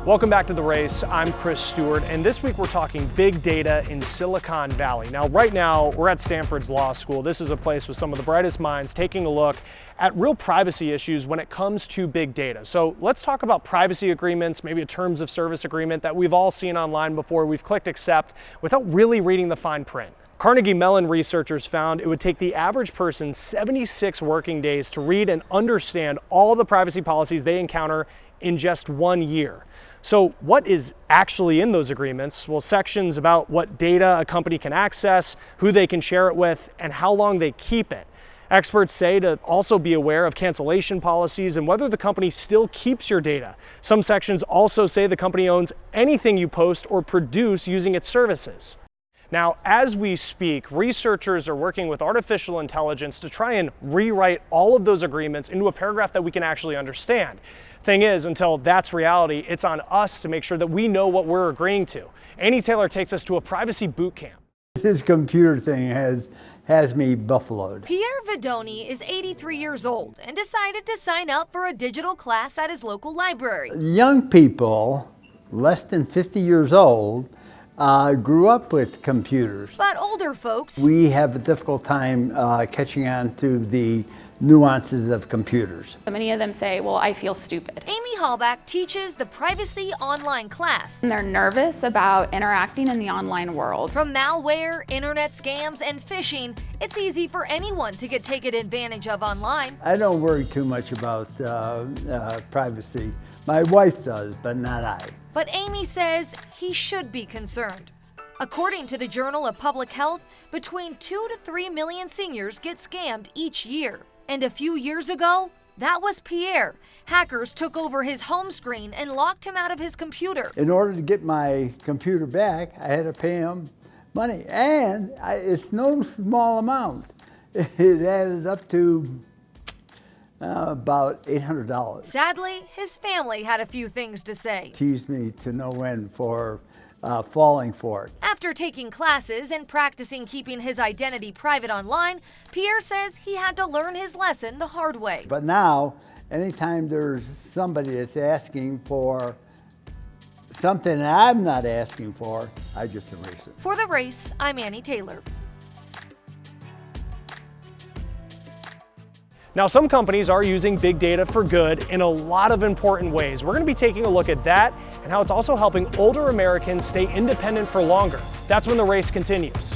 Welcome back to The Race. I'm Chris Stewart, and this week we're talking big data in Silicon Valley. Now, right now, we're at Stanford's Law School. This is a place with some of the brightest minds taking a look at real privacy issues when it comes to big data. So let's talk about privacy agreements, maybe a terms of service agreement that we've all seen online before. We've clicked accept without really reading the fine print. Carnegie Mellon researchers found it would take the average person 76 working days to read and understand all the privacy policies they encounter in just 1 year. So what is actually in those agreements? Well, sections about what data a company can access, who they can share it with, and how long they keep it. Experts say to also be aware of cancellation policies and whether the company still keeps your data. Some sections also say the company owns anything you post or produce using its services. Now, as we speak, researchers are working with artificial intelligence to try and rewrite all of those agreements into a paragraph that we can actually understand. Thing is, until that's reality, it's on us to make sure that we know what we're agreeing to. Annie Taylor takes us to a privacy boot camp. This computer thing has me buffaloed. Pierre Vidoni is 83 years old and decided to sign up for a digital class at his local library. Young people, less than 50 years old, grew up with computers. But older folks, We have a difficult time catching on to the nuances of computers. Many of them say, well, I feel stupid. Amy Hallback teaches the Privacy Online class. And they're nervous about interacting in the online world. From malware, internet scams, and phishing, it's easy for anyone to get taken advantage of online. I don't worry too much about privacy. My wife does, but not I. But Amy says he should be concerned. According to the Journal of Public Health, between 2 to 3 million seniors get scammed each year. And a few years ago, that was Pierre. Hackers took over his home screen and locked him out of his computer. In order to get my computer back, I had to pay him money. And it's no small amount. It added up to about $800. Sadly, his family had a few things to say. Teased me to no end for falling for it. After taking classes and practicing keeping his identity private online, Pierre says he had to learn his lesson the hard way. But now, anytime there's somebody that's asking for something that I'm not asking for, I just erase it. For The Race, I'm Annie Taylor. Now, some companies are using big data for good in a lot of important ways. We're going to be taking a look at that and how it's also helping older Americans stay independent for longer. That's when The Race continues.